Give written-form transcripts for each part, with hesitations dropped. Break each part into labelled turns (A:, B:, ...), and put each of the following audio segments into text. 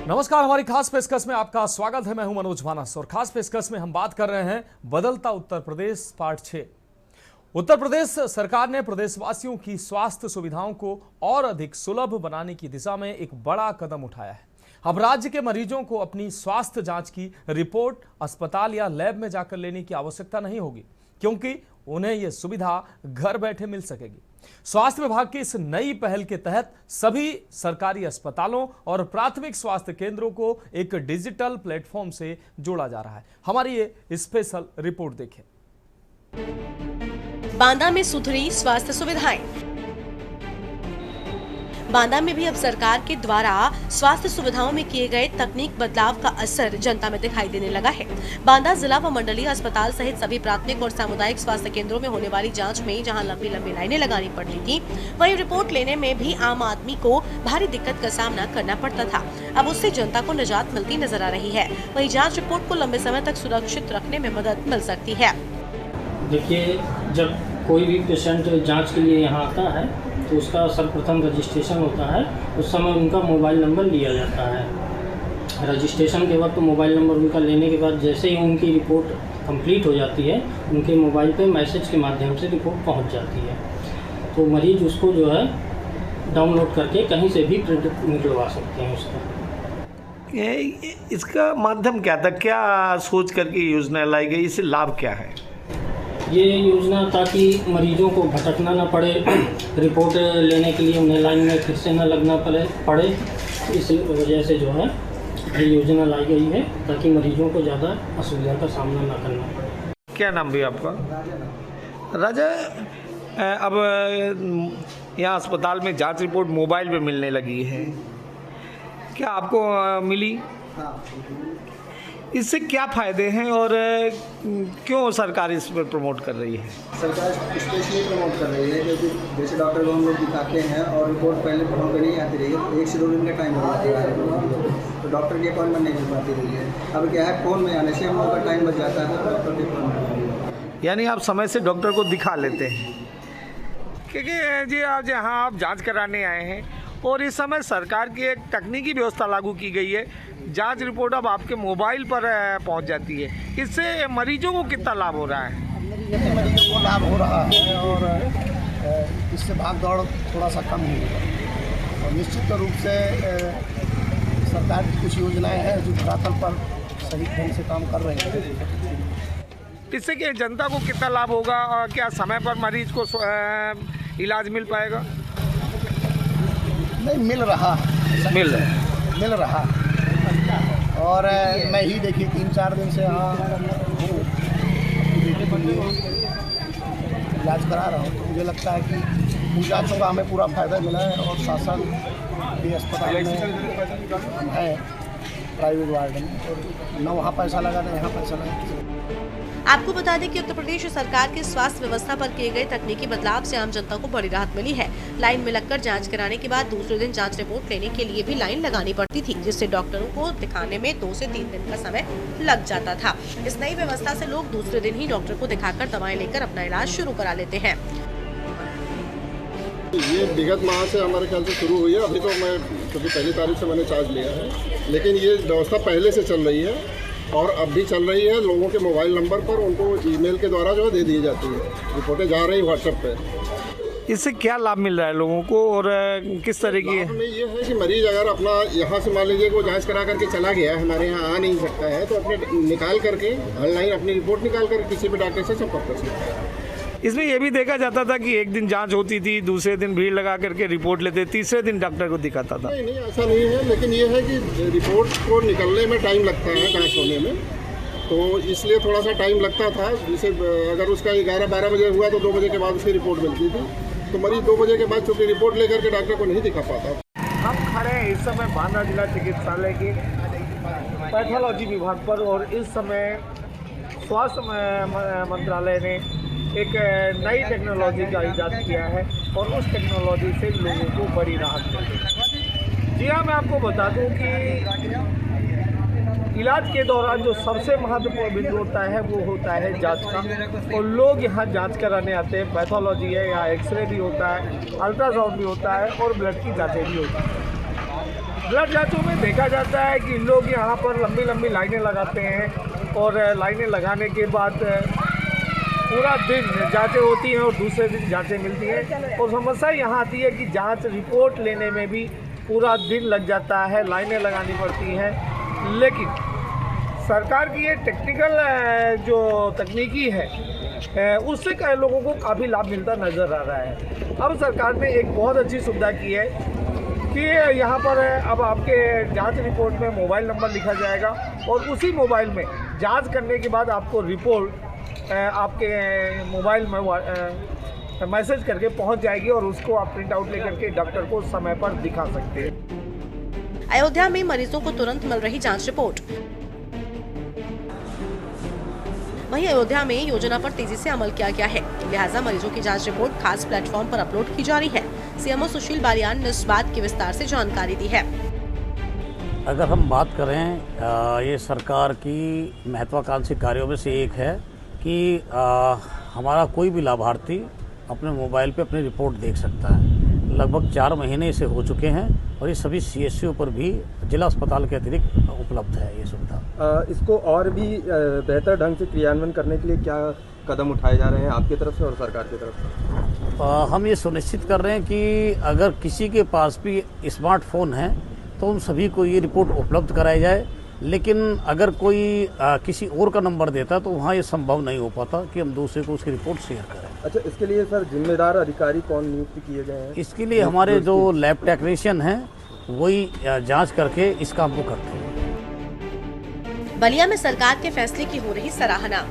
A: नमस्कार, हमारी खास पेशकश में आपका स्वागत है। मैं हूं मनोज मानस और खास पेशकश में हम बात कर रहे हैं बदलता उत्तर प्रदेश पार्ट 6। उत्तर प्रदेश सरकार ने प्रदेशवासियों की स्वास्थ्य सुविधाओं को और अधिक सुलभ बनाने की दिशा में एक बड़ा कदम उठाया है। अब राज्य के मरीजों को अपनी स्वास्थ्य जांच की रिपोर्ट अस्पताल या लैब में जाकर लेने की आवश्यकता नहीं होगी, क्योंकि उन्हें यह सुविधा घर बैठे मिल सकेगी। स्वास्थ्य विभाग की इस नई पहल के तहत सभी सरकारी अस्पतालों और प्राथमिक स्वास्थ्य केंद्रों को एक डिजिटल प्लेटफॉर्म से जोड़ा जा रहा है। हमारी ये स्पेशल रिपोर्ट देखें।
B: बांदा में सुधरी स्वास्थ्य सुविधाएं। बांदा में भी अब सरकार के द्वारा स्वास्थ्य सुविधाओं में किए गए तकनीक बदलाव का असर जनता में दिखाई देने लगा है। बांदा जिला व मंडलीय अस्पताल सहित सभी प्राथमिक और सामुदायिक स्वास्थ्य केंद्रों में होने वाली जांच में जहां लंबी लंबी लाइनें लगानी पड़ती थी, वहीं रिपोर्ट लेने में भी आम आदमी को भारी दिक्कत का सामना करना पड़ता था। अब उससे जनता को निजात मिलती नजर आ रही है। वहीं जाँच रिपोर्ट को लंबे समय तक सुरक्षित रखने में मदद मिल सकती है।
C: देखिए, जब कोई भी पेशेंट जांच के लिए यहाँ आता है तो उसका सर्वप्रथम रजिस्ट्रेशन होता है। उस समय उनका मोबाइल नंबर लिया जाता है। रजिस्ट्रेशन के वक्त मोबाइल नंबर उनका लेने के बाद जैसे ही उनकी रिपोर्ट कंप्लीट हो जाती है, उनके मोबाइल पे मैसेज के माध्यम से रिपोर्ट पहुँच जाती है। तो मरीज उसको जो है डाउनलोड करके कहीं से भी प्रिंट निकलवा सकते हैं उसका।
D: इसका माध्यम क्या था, क्या सोच करके योजना लाई गई, इससे लाभ क्या है?
C: ये योजना ताकि मरीजों को भटकना न पड़े, रिपोर्ट लेने के लिए उन्हें लाइन में फिर से न लगना पड़े। इस वजह से जो है ये योजना लाई गई है ताकि मरीजों को ज़्यादा असुविधा का सामना न करना पड़े।
D: क्या नाम भी आपका? राजा, अब यहाँ अस्पताल में जांच रिपोर्ट मोबाइल पे मिलने लगी है, क्या आपको मिली? इससे क्या फ़ायदे हैं और क्यों सरकार इस पर प्रमोट कर रही है?
E: सरकार स्पेशली प्रमोट कर रही है क्योंकि जैसे डॉक्टर को हम लोग दिखाते हैं और रिपोर्ट पहले फोन पर नहीं आती रही है, 1 से 2 दिन का टाइम हो जाता है, तो डॉक्टर की अपॉइंटमेंट नहीं मिल पाती रही है। अब क्या है, फ़ोन में आने से हम लोग का टाइम बच जाता है, डॉक्टर की अपॉइंटमेंट।
D: यानी आप समय से डॉक्टर को दिखा लेते हैं। क्योंकि जी आज यहाँ आप जाँच कराने आए हैं और इस समय सरकार की एक तकनीकी व्यवस्था लागू की गई है, जांच रिपोर्ट अब आपके मोबाइल पर पहुंच जाती है। इससे मरीजों को कितना लाभ हो रहा है?
E: मरीजों को लाभ हो रहा है और इससे भाग दौड़ थोड़ा सा कम हुई है। और निश्चित रूप से सरकार की कुछ योजनाएं हैं जो धरातल पर सही ढंग से काम कर रही हैं।
D: इससे कि जनता को कितना लाभ होगा और क्या समय पर मरीज को इलाज मिल पाएगा?
E: नहीं, मिल रहा और मैं ही देखिए 3-4 दिन से यहाँ हूँ, बेटे के लिए इलाज करा रहा हूँ। तो मुझे लगता है कि इन जाँचों का हमें पूरा फ़ायदा मिला है और शासन भी अस्पताल में है, प्राइवेट वार्ड में, और न वहाँ पैसा लगा न यहाँ पैसा लगा।
B: आपको बता दें कि उत्तर प्रदेश सरकार के स्वास्थ्य व्यवस्था पर किए गए तकनीकी बदलाव से आम जनता को बड़ी राहत मिली है। लाइन में लगकर जांच कराने के बाद दूसरे दिन जांच रिपोर्ट लेने के लिए भी लाइन लगानी पड़ती थी, जिससे डॉक्टरों को दिखाने में 2 से 3 दिन का समय लग जाता था। इस नई व्यवस्था से लोग दूसरे दिन ही डॉक्टर को दिखाकर दवाएं लेकर अपना इलाज शुरू करा लेते हैं।
F: ये विगत माह से हमारे ख्याल से शुरू हुई है। अभी तो मैं क्योंकि पहली तारीख से मैंने चार्ज लिया है, लेकिन ये व्यवस्था पहले से चल रही है और अब भी चल रही है। लोगों के मोबाइल नंबर पर उनको ईमेल के द्वारा जो है दे दी जाती है, रिपोर्टें जा रही व्हाट्सएप पे।
D: इससे क्या लाभ मिल रहा है लोगों को और किस तरह की?
F: लाभ में ये है कि मरीज अगर अपना यहाँ से मान लीजिए वो जांच करा करके चला गया, हमारे यहाँ आ नहीं सकता है, तो अपने निकाल करके ऑनलाइन अपनी रिपोर्ट निकाल कर किसी भी डॉक्टर से संपर्क कर सकते हैं।
D: इसमें यह भी देखा जाता था कि एक दिन जांच होती थी, दूसरे दिन भीड़ लगा करके रिपोर्ट लेते, तीसरे दिन डॉक्टर को दिखाता था।
F: नहीं, ऐसा नहीं है, लेकिन ये है कि रिपोर्ट को निकलने में टाइम लगता है जाँच होने में, तो इसलिए थोड़ा सा टाइम लगता था। जैसे अगर उसका 11-12 बजे हुआ तो 2 बजे के बाद उसकी रिपोर्ट मिलती थी, तो मरीज 2 बजे के बाद चूँकि रिपोर्ट लेकर के डॉक्टर को नहीं दिखा पाता।
D: हम खड़े हैं इस समय बांदा जिला चिकित्सालय के पैथोलॉजी विभाग पर और इस समय स्वास्थ्य मंत्रालय ने एक नई टेक्नोलॉजी का इजाद किया है और उस टेक्नोलॉजी से लोगों को बड़ी राहत मिली। जी हाँ, मैं आपको बता दूं कि इलाज के दौरान जो सबसे महत्वपूर्ण बिंदु होता है वो होता है जांच का, और लोग यहाँ जांच कराने आते हैं। पैथोलॉजी है, यहाँ एक्सरे भी होता है, अल्ट्रासाउंड भी होता है और ब्लड की जाँचें भी होती हैं। ब्लड जाँचों में देखा जाता है कि लोग यहाँ पर लंबी लंबी लाइनें लगाते हैं, और लाइनें लगाने के बाद पूरा दिन जांचें होती हैं और दूसरे दिन जांचें मिलती हैं। और समस्या यहाँ आती है कि जांच रिपोर्ट लेने में भी पूरा दिन लग जाता है, लाइनें लगानी पड़ती हैं। लेकिन सरकार की ये टेक्निकल जो तकनीकी है उससे कई लोगों को काफ़ी लाभ मिलता नज़र आ रहा है। अब सरकार ने एक बहुत अच्छी सुविधा की है कि यहाँ पर अब आपके जांच रिपोर्ट में मोबाइल नंबर लिखा जाएगा, और उसी मोबाइल में जांच करने के बाद आपको रिपोर्ट आपके मोबाइल में मैसेज करके पहुँच जाएगी, और उसको आप प्रिंट आउट लेकर के डॉक्टर को समय पर दिखा सकते हैं।
B: अयोध्या में मरीजों को तुरंत मिल रही जांच रिपोर्ट। वहीं अयोध्या में योजना पर तेजी से अमल किया गया है, लिहाजा मरीजों की जांच रिपोर्ट खास प्लेटफॉर्म पर अपलोड की जा रही है। सीएमओ सुशील बालियान ने इस बात की विस्तार से जानकारी दी है।
G: अगर हम बात करें, ये सरकार की महत्वाकांक्षी कार्यों में से एक है कि हमारा कोई भी लाभार्थी अपने मोबाइल पे अपनी रिपोर्ट देख सकता है। लगभग 4 महीने इसे हो चुके हैं, और ये सभी CSCO पर भी जिला अस्पताल के अतिरिक्त उपलब्ध है ये सुविधा।
H: इसको और भी बेहतर ढंग से क्रियान्वयन करने के लिए क्या कदम उठाए जा रहे हैं आपकी तरफ से और सरकार की तरफ से?
G: हम ये सुनिश्चित कर रहे हैं कि अगर किसी के पास भी स्मार्टफोन है तो उन सभी को ये रिपोर्ट उपलब्ध कराई जाए। लेकिन अगर कोई किसी और का नंबर देता तो वहाँ ये संभव नहीं हो पाता कि हम दूसरे को उसकी रिपोर्ट शेयर करें।
H: अच्छा, इसके लिए सर जिम्मेदार अधिकारी कौन नियुक्त किए गए हैं?
G: इसके लिए हमारे जो लैब टेक्नीशियन हैं वही जांच करके इस काम को करते हैं।
B: बलिया में सरकार के फैसले की हो रही सराहना।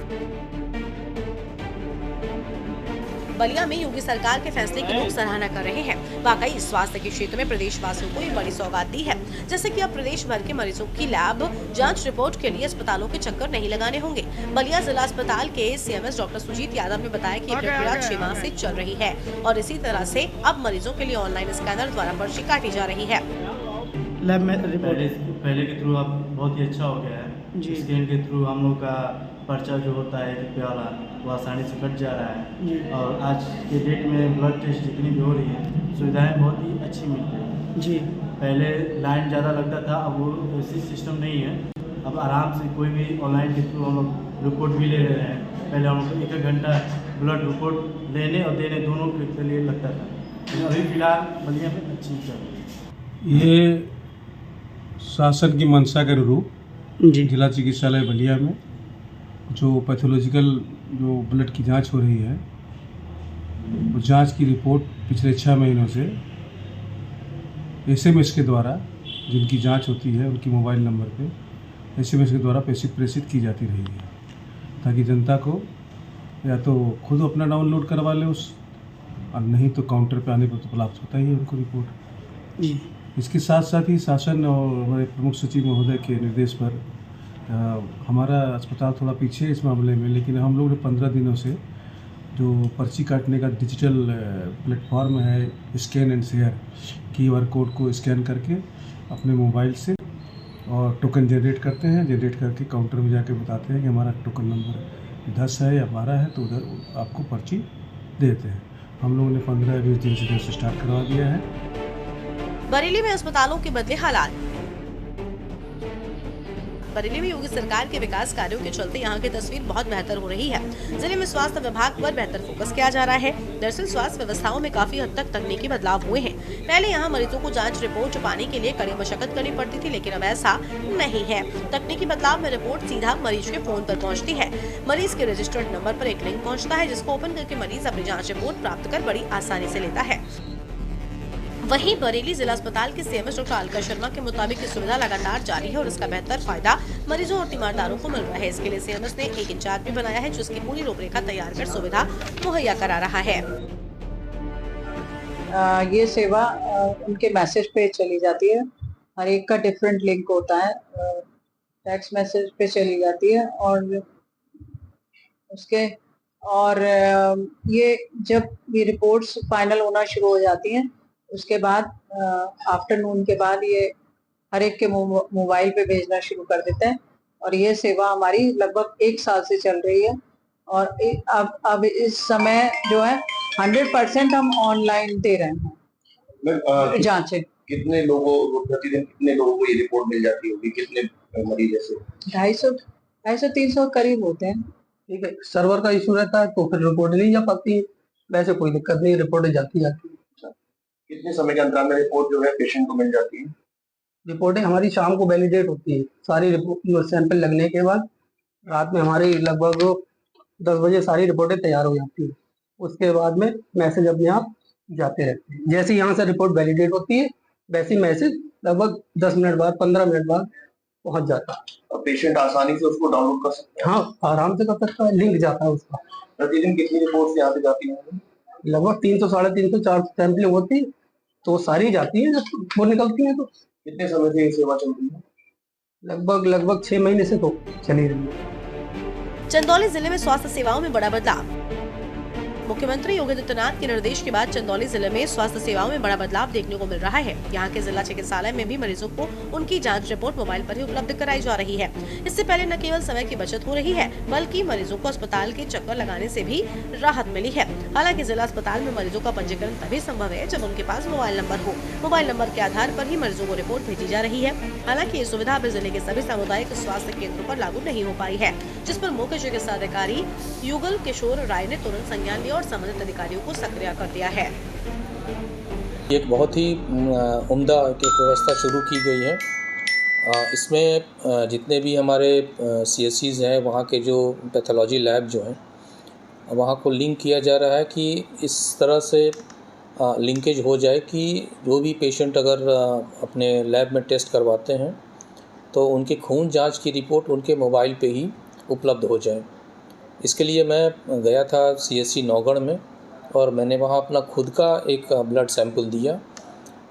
B: बलिया में योगी सरकार के फैसले की लोग सराहना कर रहे हैं। वाकई स्वास्थ्य के क्षेत्र में प्रदेशवासियों को ये बड़ी सौगात दी है, जैसे कि अब प्रदेश भर के मरीजों की लैब जांच रिपोर्ट के लिए अस्पतालों के चक्कर नहीं लगाने होंगे। बलिया जिला अस्पताल के CMS डॉक्टर सुजीत यादव ने बताया कि प्रक्रिया 6 माह से चल रही है, और इसी तरह से अब मरीजों के लिए ऑनलाइन स्कैनर द्वारा पर्ची काटी जा रही है।
I: लैब में पहले के थ्रू अब बहुत ही अच्छा हो गया है। स्कैन के थ्रू हम लोग का पर्चा जो होता है रुपये वाला वो आसानी से कट जा रहा है, और आज के डेट में ब्लड टेस्ट जितनी भी हो रही है सुविधाएं बहुत ही अच्छी मिल रही है जी। पहले लाइन ज़्यादा लगता था, अब वो ऐसी सिस्टम नहीं है। अब आराम से कोई भी ऑनलाइन के थ्रू हम लोग रिपोर्ट भी ले रहे हैं। पहले हम लोग 1 घंटा ब्लड रिपोर्ट लेने और देने दोनों के लिए लगता था, लेकिन अभी फिलहाल बलिया में अच्छी चल रही है।
J: ये शासन की मंशा के अनुरूप जिला चिकित्सालय बलिया में जो पैथोलॉजिकल जो ब्लड की जांच हो रही है, वो जांच की रिपोर्ट पिछले 6 महीनों से SMS के द्वारा जिनकी जांच होती है उनकी मोबाइल नंबर पे SMS के द्वारा प्रेषित की जाती रही है, ताकि जनता को या तो खुद अपना डाउनलोड करवा ले और नहीं तो काउंटर पे आने पर तो प्राप्त होता ही है उनको रिपोर्ट। इसके साथ साथ ही शासन और हमारे प्रमुख सचिव महोदय के निर्देश पर हमारा अस्पताल थोड़ा पीछे इस मामले में, लेकिन हम लोग ने 15 दिनों से जो पर्ची काटने का डिजिटल प्लेटफॉर्म है scan and share, QR code को स्कैन करके अपने मोबाइल से और टोकन जनरेट करते हैं। जनरेट करके काउंटर में जाके बताते हैं कि हमारा टोकन नंबर 10 है या 12 है, तो उधर आपको पर्ची देते हैं। हम लोगों ने 15 या 20 दिन से स्टार्ट करवा दिया है।
B: बरेली में अस्पतालों के बदले हालात। बरेली में योगी सरकार के विकास कार्यों के चलते यहाँ की तस्वीर बहुत बेहतर हो रही है। जिले में स्वास्थ्य विभाग पर बेहतर फोकस किया जा रहा है। दरअसल स्वास्थ्य व्यवस्थाओं में काफी हद तक तकनीकी बदलाव हुए हैं। पहले यहाँ मरीजों को जांच रिपोर्ट पाने के लिए कड़ी मशक्कत करनी पड़ती थी, लेकिन अब ऐसा नहीं है। तकनीकी बदलाव में रिपोर्ट सीधा मरीज के फोन पर पहुँचती है। मरीज के रजिस्टर्ड नंबर पर एक लिंक पहुँचता है, जिसको ओपन करके मरीज अपनी जाँच रिपोर्ट प्राप्त कर बड़ी आसानी से लेता है। वहीं बरेली जिला अस्पताल के CMS डॉक्टर अलका शर्मा के मुताबिक ये सुविधा लगातार जारी है और इसका बेहतर फायदा मरीजों और तीमारदारों को मिल रहा है। इसके लिए CMS ने एक इंचार्ज भी बनाया है, जो इसकी पूरी रूपरेखा तैयार कर सुविधा मुहैया करा रहा है।
K: ये सेवा उनके मैसेज पे चली जाती है। हर एक का डिफरेंट लिंक होता है, टेक्स्ट मैसेज पे चली जाती है और ये जब ये रिपोर्ट्स फाइनल होना शुरू हो जाती हैं, उसके बाद आफ्टरनून के बाद ये हर एक के मोबाइल पे भेजना शुरू कर देते हैं। और ये सेवा हमारी लगभग 1 साल से चल रही है। और अब इस समय जो है 100% हम ऑनलाइन दे रहे हैं जांचें।
E: कितने लोगों प्रतिदिन कितने लोगों को ये रिपोर्ट मिल जाती होगी, कितने मरीज ऐसे?
K: 250-300 करीब होते हैं।
L: ठीक है, सर्वर का इशू रहता है तो फिर रिपोर्ट नहीं जा पाती है। वैसे कोई दिक्कत नहीं, रिपोर्ट जाती है।
E: कितने समय के अंतराल में रिपोर्ट जो है पेशेंट को मिल जाती है?
L: रिपोर्टें हमारी शाम को वैलिडेट होती है, सारी रिपोर्ट सैंपल लगने के बाद रात में हमारी लगभग 10 बजे सारी रिपोर्टें तैयार हो जाती है। उसके बाद में मैसेज अपने आप जाते रहते हैं। जैसे यहाँ से रिपोर्ट वैलिडेट होती है वैसे मैसेज लगभग 10 मिनट बाद 15 मिनट बाद पहुंच जाता है।
E: और पेशेंट आसानी से उसको डाउनलोड कर सकता है?
L: हाँ, आराम से कर सकता है, लिंक जाता है उसका।
E: प्रतिदिन कितनी रिपोर्ट यहाँ से जाती है?
L: लगभग 300, 350, 400 सैंपलिंग होती है तो सारी जाती है जब वो निकलती है। तो
E: कितने समय से ये सेवा चल रही है?
L: लगभग 6 महीने से तो चली रही है।
B: चंदौली जिले में स्वास्थ्य सेवाओं में बड़ा बदलाव। मुख्यमंत्री योगी आदित्यनाथ के निर्देश के बाद चंदौली जिले में स्वास्थ्य सेवाओं में बड़ा बदलाव देखने को मिल रहा है। यहाँ के जिला चिकित्सालय में भी मरीजों को उनकी जांच रिपोर्ट मोबाइल पर ही उपलब्ध कराई जा रही है। इससे पहले न केवल समय की बचत हो रही है बल्कि मरीजों को अस्पताल के चक्कर लगाने से भी राहत मिली है। हालांकि जिला अस्पताल में मरीजों का पंजीकरण तभी संभव है जब उनके पास मोबाइल नंबर हो। मोबाइल नंबर के आधार पर ही मरीजों को रिपोर्ट भेजी जा रही है। हालांकि ये सुविधा अभी जिले के सभी सामुदायिक स्वास्थ्य केंद्रों पर लागू नहीं हो पाई है, जिस पर मुख्य चिकित्सा अधिकारी युगल किशोर राय ने तुरंत संज्ञान लिया और संबंधित अधिकारियों को सक्रिय कर दिया है।
M: एक बहुत ही उम्दा एक व्यवस्था शुरू की गई है। इसमें जितने भी हमारे CSCs हैं वहाँ के जो पैथोलॉजी लैब जो हैं वहाँ को लिंक किया जा रहा है कि इस तरह से लिंकेज हो जाए कि जो भी पेशेंट अगर अपने लैब में टेस्ट करवाते हैं तो उनके खून जांच की रिपोर्ट उनके मोबाइल पे ही उपलब्ध हो जाए। इसके लिए मैं गया था CSC नौगढ़ में और मैंने वहाँ अपना खुद का एक ब्लड सैंपल दिया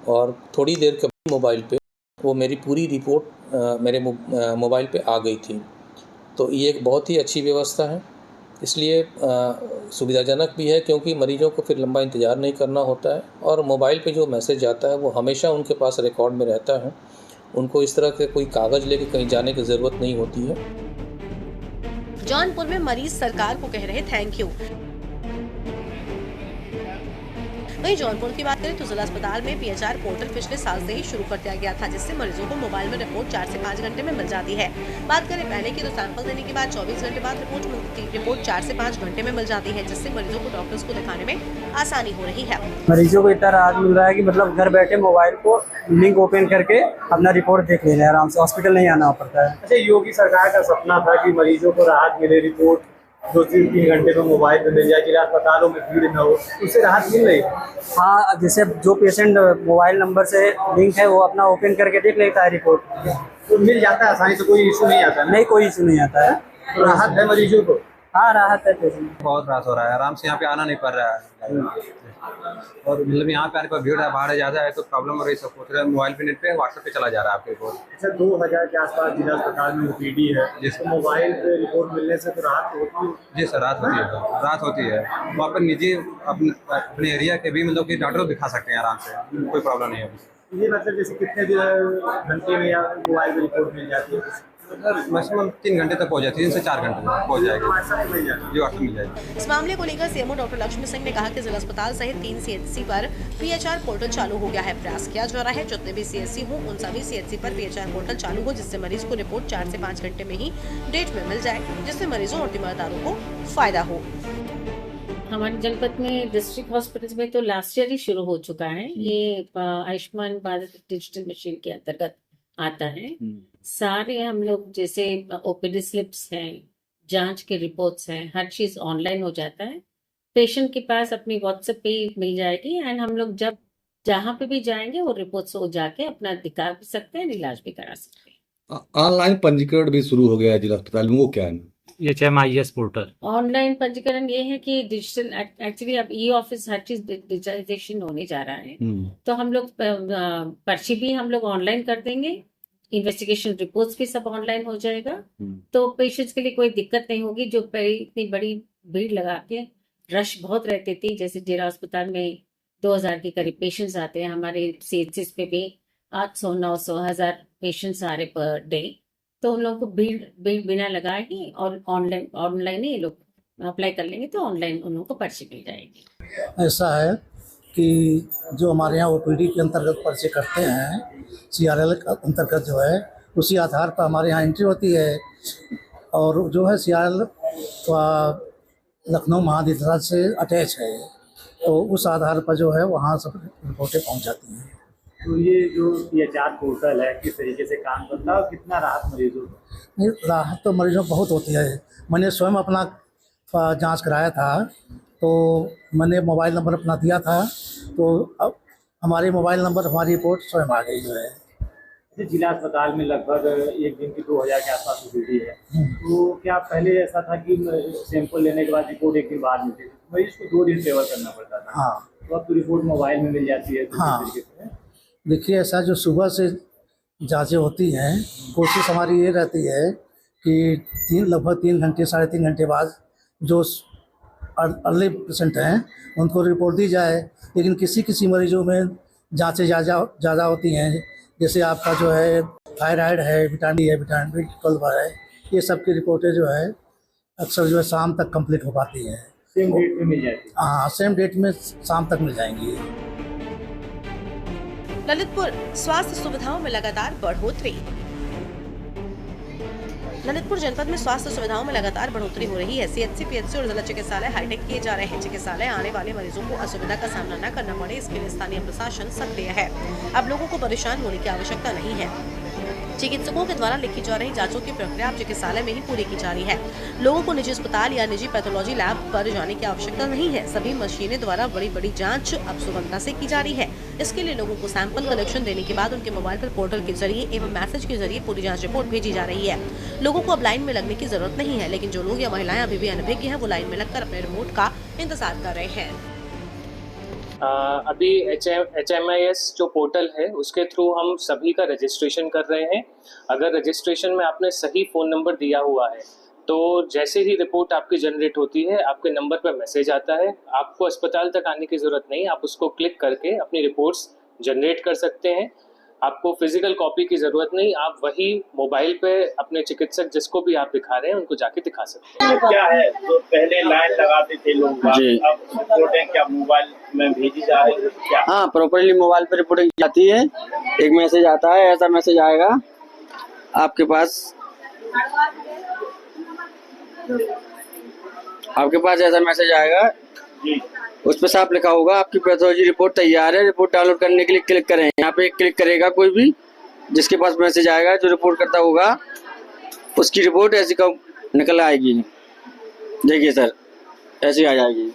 M: और थोड़ी देर के बाद मोबाइल पे वो मेरी पूरी रिपोर्ट मेरे मोबाइल पे आ गई थी। तो ये एक बहुत ही अच्छी व्यवस्था है, इसलिए सुविधाजनक भी है क्योंकि मरीजों को फिर लंबा इंतज़ार नहीं करना होता है और मोबाइल पे जो मैसेज आता है वो हमेशा उनके पास रिकॉर्ड में रहता है। उनको इस तरह के कोई कागज़ लेके कहीं जाने की ज़रूरत नहीं होती है।
B: जौनपुर में मरीज सरकार को कह रहे थैंक यू। वहीं जौनपुर की बात करें तो जिला अस्पताल में PHR पोर्टल पिछले साल से ही शुरू कर दिया गया था, जिससे मरीजों को मोबाइल में रिपोर्ट 4 से 5 घंटे में मिल जाती है। बात करें पहले की तो सैंपल देने के बाद 24 घंटे बाद रिपोर्ट मिलती, रिपोर्ट 4 से 5 घंटे में मिल जाती है, जिससे मरीजों को डॉक्टर्स को दिखाने में आसानी हो रही है।
N: मरीजों को इतना राहत मिल रहा है कि मतलब घर बैठे मोबाइल को लिंक ओपन करके अपना रिपोर्ट देख ले रहे हैं, आराम से हॉस्पिटल नहीं आना पड़ता है।
O: अच्छा, योगी सरकार का सपना था कि मरीजों को राहत मिले, रिपोर्ट 2-3 घंटे में मोबाइल पे मिल जाए कि अस्पतालों में भीड़ न हो, उससे राहत मिल रही है।
N: हाँ, जैसे जो पेशेंट मोबाइल नंबर से लिंक है वो अपना ओपन करके देख लेता है रिपोर्ट,
O: तो मिल जाता है आसानी से, कोई इशू नहीं आता?
N: नहीं, कोई इशू नहीं आता है।
O: तो राहत है मरीजों को?
N: हाँ, राहत है पेशेंट,
H: बहुत राहत हो रहा है, आराम से यहाँ पे आना नहीं पड़ रहा है। और मतलब यहाँ पे आने पर भीड़ है, भाड़ा ज़्यादा है तो प्रॉब्लम हो रही है। सब पूछ रहे हैं मोबाइल पे, नेट पे, व्हाट्सएप पे चला जा रहा है आपके रिपोर्ट।
O: अच्छा, 2000 के आसपास जिला अस्पताल में OPD है, जिसको मोबाइल पे रिपोर्ट मिलने से तो राहत होती है?
H: जी सर, राहत होती है, राहत होती है। वहाँ पर निजी अपने एरिया के भी मतलब कि डॉक्टर दिखा सकते हैं आराम से, कोई प्रॉब्लम नहीं है।
O: ये मतलब जैसे कितने घंटे में या मोबाइल पे रिपोर्ट मिल जाती है?
H: मैक्सिमम 3 घंटे तक पहुँच जाती है, 3 से 4 घंटे में पहुँच जाएगी। जी, व्हाट्सएप मिल जाएगी।
B: इस मामले को लेकर CMO डॉक्टर लक्ष्मी सिंह ने कहा कि जिला अस्पताल सहित 3 CHC पर PHR पोर्टल चालू हो गया है। प्रयास किया जा रहा है जितने भी CHC हो उन सभी CHC पर PHR पोर्टल चालू हो, जिससे मरीज को रिपोर्ट 4 से 5 घंटे में ही डेट में मिल जाए, जिससे मरीजों और तीमारदारों को फायदा हो।
P: हमारे जनपद में डिस्ट्रिक्ट हॉस्पिटल में तो लास्ट ईयर ही शुरू हो चुका है। ये आयुष्मान भारत डिजिटल मशीन के अंतर्गत आता है। सारे हम लोग जैसे OPD स्लिप्स हैं, जांच के रिपोर्ट्स हैं, हर चीज ऑनलाइन हो जाता है। पेशेंट के पास अपनी व्हाट्सएप पे मिल जाएगी एंड हम लोग जब जहाँ पे भी जाएंगे वो रिपोर्ट्स हो जाके अपना दिखा भी सकते हैं, इलाज भी करा सकते हैं।
Q: ऑनलाइन पंजीकरण भी शुरू हो गया है जिला अस्पताल में, वो क्या है?
P: HMIS पोर्टल ऑनलाइन पंजीकरण ये है कि डिजिटल एक्चुअली अब E-ऑफिस हर चीज डिजिटलाइजेशन होने जा रहा है, तो हम लोग पर्ची भी हम लोग ऑनलाइन कर देंगे, इन्वेस्टिगेशन रिपोर्ट्स भी सब ऑनलाइन हो जाएगा, तो पेशेंट्स के लिए कोई दिक्कत नहीं होगी। जो इतनी बड़ी भीड़ लगा के रश बहुत रहती थी, जैसे जिला अस्पताल में 2000 के करीब पेशेंट्स आते हैं, हमारे CHCs पे भी 800, 900, 1000 पेशेंट्स आ रहे पर डे, तो उन लोगों को भीड़ बिना लगाए ही और ऑनलाइन ही ये लोग अप्लाई कर लेंगे, तो ऑनलाइन उन लोगों को पर्ची मिल जाएगी।
R: ऐसा है कि जो हमारे यहाँ OPD के अंतर्गत पर्चे करते हैं, CRL के अंतर्गत जो है उसी आधार पर हमारे यहाँ एंट्री होती है, और जो है CRL लखनऊ महानिदेशालय से अटैच है, तो उस आधार पर जो है वहाँ सब रिपोर्टें पहुँच जाती हैं।
O: तो ये जो EHR पोर्टल है किस तरीके से काम करता है और कितना राहत मरीजों को?
R: राहत तो मरीजों को बहुत होती है। मैंने स्वयं अपना जांच कराया था, तो मैंने मोबाइल नंबर अपना दिया था, तो अब हमारे मोबाइल नंबर हमारी रिपोर्ट स्वयं आ गई जो है।
O: जिला अस्पताल में लगभग एक दिन की 2000 के आसपास OPD है, तो क्या पहले ऐसा था कि सैंपल लेने के बाद रिपोर्ट एक दिन बाद मिलती थी, मरीज को 2 दिन ट्रेवल करना पड़ता था?
R: हाँ,
O: तो अब तो रिपोर्ट मोबाइल में मिल जाती है।
R: हाँ, देखिए ऐसा जो सुबह से जांचें होती हैं, कोशिश हमारी ये रहती है कि लगभग 3 घंटे 3.5 घंटे बाद जो अर्ली पेशेंट हैं उनको रिपोर्ट दी जाए, लेकिन किसी मरीजों में जांचें ज़्यादा होती हैं, जैसे आपका जो है थायराइड है, विटामिन डी है, विटामिन B12 है, ये सब की रिपोर्टें जो है अक्सर जो है शाम तक कंप्लीट हो पाती हैं।
O: सेम डेट में मिल जाती है?
R: हाँ, सेम डेट में शाम तक मिल जाएंगी।
B: ललितपुर स्वास्थ्य सुविधाओं में लगातार बढ़ोतरी। ललितपुर जनपद में स्वास्थ्य सुविधाओं में लगातार बढ़ोतरी हो रही है। CHC, PHC और जिला चिकित्सालय हाईटेक किए जा रहे हैं। चिकित्सालय आने वाले मरीजों को असुविधा का सामना न करना पड़े, इसके लिए स्थानीय प्रशासन सक्रिय है। अब लोगों को परेशान होने की आवश्यकता नहीं है। चिकित्सकों के द्वारा लिखी जा रही जांचों की प्रक्रिया अब चिकित्सालय में ही पूरी की जा रही है। लोगों को निजी अस्पताल या निजी पैथोलॉजी लैब पर जाने की आवश्यकता नहीं है। सभी मशीनें द्वारा बड़ी जांच अब सुगमता से की जा रही है। इसके लिए लोगों को सैंपल कलेक्शन देने के बाद उनके मोबाइल पर पोर्टल के जरिए एवं मैसेज के जरिए पूरी जांच रिपोर्ट भेजी जा रही है। लोगों को अब लाइन में लगने की जरूरत नहीं है, लेकिन जो लोग या महिलाएं अभी भी अनभिज्ञ हैं, वो लाइन में लगकर अपने रिमोट का इंतजार कर रहे हैं।
S: अभी HMIS जो पोर्टल है उसके थ्रू हम सभी का रजिस्ट्रेशन कर रहे हैं। अगर रजिस्ट्रेशन में आपने सही फ़ोन नंबर दिया हुआ है तो जैसे ही रिपोर्ट आपकी जनरेट होती है आपके नंबर पर मैसेज आता है। आपको अस्पताल तक आने की ज़रूरत नहीं, आप उसको क्लिक करके अपनी रिपोर्ट्स जनरेट कर सकते हैं। आपको फिजिकल कॉपी की ज़रूरत नहीं, आप वही मोबाइल पे अपने चिकित्सक जिसको भी आप दिखा रहे हैं उनको जाके दिखा सकते हैं।
O: क्या है तो पहले लाइन लगाते थे लोग, अब रिपोर्टें क्या मोबाइल में भेजी जा रही है क्या?
N: हाँ, प्रॉपर्ली मोबाइल पर रिपोर्टिंग जाती है। एक मैसेज आता है, ऐसा मैसेज आएगा आपके पास ऐसा मैसेज आएगा, उस पर साफ लिखा होगा आपकी पैथोलॉजी रिपोर्ट तैयार है, रिपोर्ट डाउनलोड करने के लिए क्लिक करें। यहाँ पे क्लिक करेगा कोई भी जिसके पास मैसेज आएगा, जो रिपोर्ट करता होगा उसकी रिपोर्ट ऐसी निकल आएगी। देखिए सर, ऐसी आ जाएगी,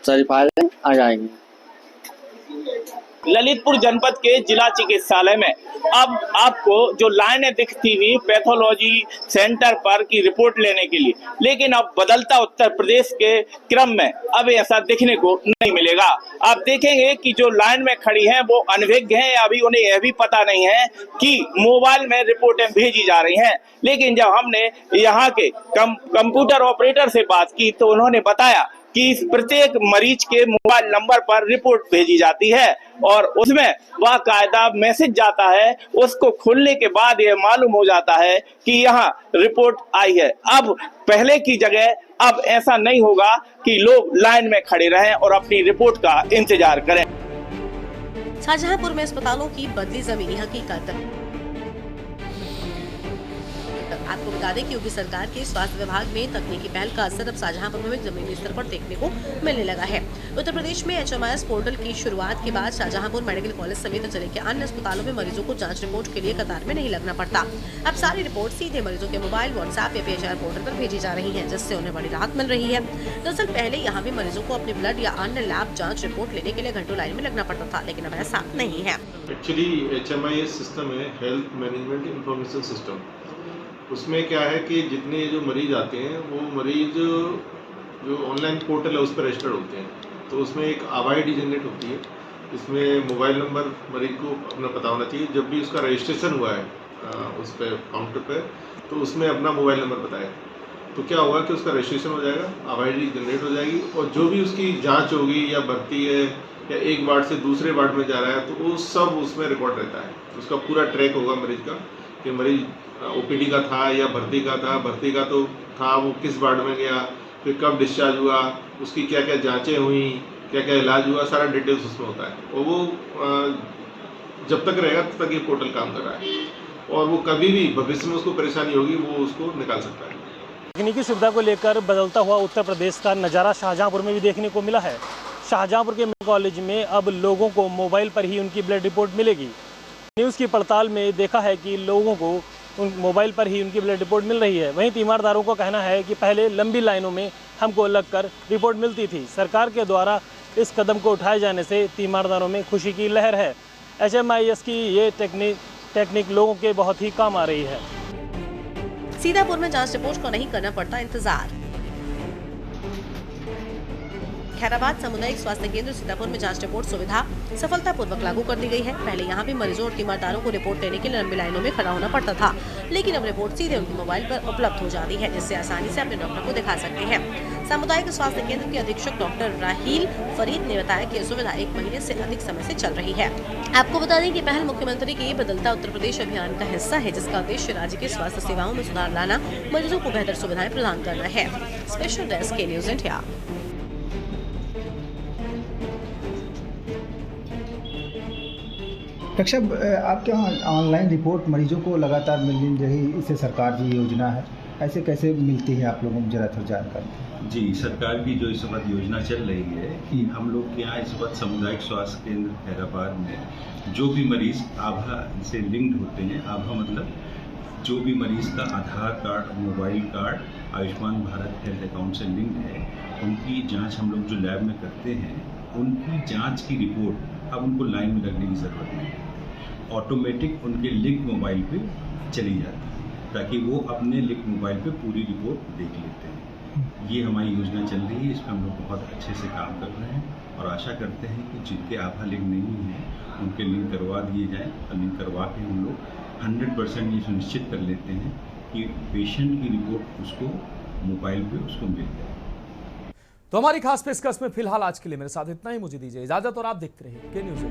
N: सारी फाइलें आ जाएंगी।
T: ललितपुर जनपद के जिला चिकित्सालय में अब आपको जो लाइनें दिखती हुई पैथोलॉजी सेंटर पर की रिपोर्ट लेने के लिए, लेकिन अब बदलता उत्तर प्रदेश के क्रम में अब ऐसा देखने को नहीं मिलेगा। आप देखेंगे कि जो लाइन में खड़ी हैं वो अनभिज्ञ हैं, अभी उन्हें यह भी पता नहीं है कि मोबाइल में रिपोर्टें भेजी जा रही हैं। लेकिन जब हमने यहाँ के कंप्यूटर ऑपरेटर से बात की तो उन्होंने बताया कि प्रत्येक मरीज के मोबाइल नंबर पर रिपोर्ट भेजी जाती है और उसमें बाकायदा मैसेज जाता है। उसको खोलने के बाद यह मालूम हो जाता है कि यहाँ रिपोर्ट आई है। अब पहले की जगह अब ऐसा नहीं होगा कि लोग लाइन में खड़े रहें और अपनी रिपोर्ट का इंतजार करें।
B: शाहजहांपुर में अस्पतालों की बदली जमीनी हकीकत। आपको बता दें कि योगी सरकार के स्वास्थ्य विभाग में तकनीकी पहल का असर अब शाहजहांपुर में जमीनी स्तर पर देखने को मिलने लगा है। उत्तर प्रदेश में HMIS पोर्टल की शुरुआत के बाद शाहजहांपुर मेडिकल कॉलेज समेत जिले के अन्य अस्पतालों में मरीजों को जांच रिपोर्ट के लिए कतार में नहीं लगना पड़ता। अब सारी रिपोर्ट सीधे मरीजों के मोबाइल, व्हाट्सएप या PHR पोर्टल पर भेजी जा रही है, जिससे उन्हें बड़ी राहत मिल रही है। दरअसल पहले यहाँ भी मरीजों को अपने ब्लड या अन्य लैब जाँच रिपोर्ट लेने के लिए घंटों लाइन में लगना पड़ता था, लेकिन अब ऐसा नहीं है।
U: एक्चुअली HMIS सिस्टम है हेल्थ मैनेजमेंट इंफॉर्मेशन सिस्टम। उसमें क्या है कि जितने जो मरीज आते हैं वो मरीज जो ऑनलाइन पोर्टल है उस पर रजिस्टर्ड होते हैं, तो उसमें एक आवाज़ जनरेट होती है। इसमें मोबाइल नंबर मरीज को अपना पता होना चाहिए। जब भी उसका रजिस्ट्रेशन हुआ है उस पर काउंटर पर, तो उसमें अपना मोबाइल नंबर बताएगा, तो क्या होगा कि उसका रजिस्ट्रेशन हो जाएगा, आवाज़ जनरेट हो जाएगी और जो भी उसकी जांच होगी या भर्ती है या एक वार्ड से दूसरे वार्ड में जा रहा है, तो वो सब उसमें रिकॉर्ड रहता है। उसका पूरा ट्रैक होगा मरीज का कि मरीज ओपीडी का था या भर्ती का था। भर्ती का तो था, वो किस वार्ड में गया, फिर कब डिस्चार्ज हुआ, उसकी क्या क्या जांचें हुई, क्या क्या इलाज हुआ, सारा डिटेल्स उसमें होता है। और वो जब तक रहेगा तब तक ये पोर्टल काम कर रहा है, और वो कभी भी भविष्य में उसको परेशानी होगी वो उसको निकाल सकता है।
A: तकनीकी सुविधा को लेकर बदलता हुआ उत्तर प्रदेश का नज़ारा शाहजहाँपुर में भी देखने को मिला है। शाहजहाँपुर के मेडिकल कॉलेज में अब लोगों को मोबाइल पर ही उनकी ब्लड रिपोर्ट मिलेगी। न्यूज़ की पड़ताल में देखा है कि लोगों को उन मोबाइल पर ही उनकी ब्लड रिपोर्ट मिल रही है। वहीं तीमारदारों का कहना है कि पहले लंबी लाइनों में हमको लगकर रिपोर्ट मिलती थी। सरकार के द्वारा इस कदम को उठाए जाने से तीमारदारों में खुशी की लहर है। HMIS की ये टेक्निक लोगों के बहुत ही काम आ रही है।
B: सीतापुर में जांच रिपोर्ट को नहीं करना पड़ता इंतजार। खैराबाद सामुदायिक स्वास्थ्य केंद्र सीतापुर में जांच रिपोर्ट सुविधा सफलतापूर्वक लागू कर दी गई है। पहले यहां भी मरीजों और तीमारदारों को रिपोर्ट लेने के लिए लंबी लाइनों में खड़ा होना पड़ता था, लेकिन अब रिपोर्ट सीधे उनके मोबाइल पर उपलब्ध हो जाती है, जिससे आसानी से अपने डॉक्टर को दिखा सकते हैं। सामुदायिक स्वास्थ्य केंद्र के अधीक्षक डॉक्टर राहील फरीद ने बताया कि यह सुविधा 1 महीने से अधिक समय से चल रही है। आपको बता दें कि पहल मुख्यमंत्री के बदलता उत्तर प्रदेश अभियान का हिस्सा है, जिसका उद्देश्य राज्य के स्वास्थ्य सेवाओं में सुधार लाना, मरीजों को बेहतर सुविधाएं प्रदान करना है। स्पेशल डेस्क के न्यूज़ इंडिया।
V: रक्षा, आपके यहाँ ऑनलाइन रिपोर्ट मरीजों को लगातार मिल रही, इससे सरकार की योजना है, ऐसे कैसे मिलती है आप लोगों को जरा थोड़ा जानकारी?
W: जी, सरकार की जो इस वक्त योजना चल रही है कि हम लोग के यहाँ इस वक्त सामुदायिक स्वास्थ्य केंद्र खैराबाद में जो भी मरीज आभा से लिंक्ड होते हैं, आभा मतलब जो भी मरीज का Aadhaar card, mobile card Ayushman Bharat health account से लिंक्ड है, उनकी जाँच हम लोग जो लैब में करते हैं, उनकी जाँच की रिपोर्ट अब उनको लाइन में लगने की ज़रूरत नहीं है। ऑटोमेटिक उनके लिंक मोबाइल पे चली जाती है, ताकि वो अपने लिंक मोबाइल पे पूरी रिपोर्ट देख लेते हैं। ये हमारी योजना चल रही है, इस पर हम लोग बहुत अच्छे से काम कर रहे हैं और आशा करते हैं कि जिनके आभा लिंक नहीं है उनके लिंक करवा दिए जाएँ। और लिंक करवा के हम लोग 100% ये सुनिश्चित कर लेते हैं कि पेशेंट की रिपोर्ट उसको मोबाइल पे उसको मिल जाए।
B: तो हमारी खास पेशकश में फिलहाल आज के लिए मेरे साथ इतना ही। मुझे दीजिए इजाजत और आप देखते रहिए के न्यूज़।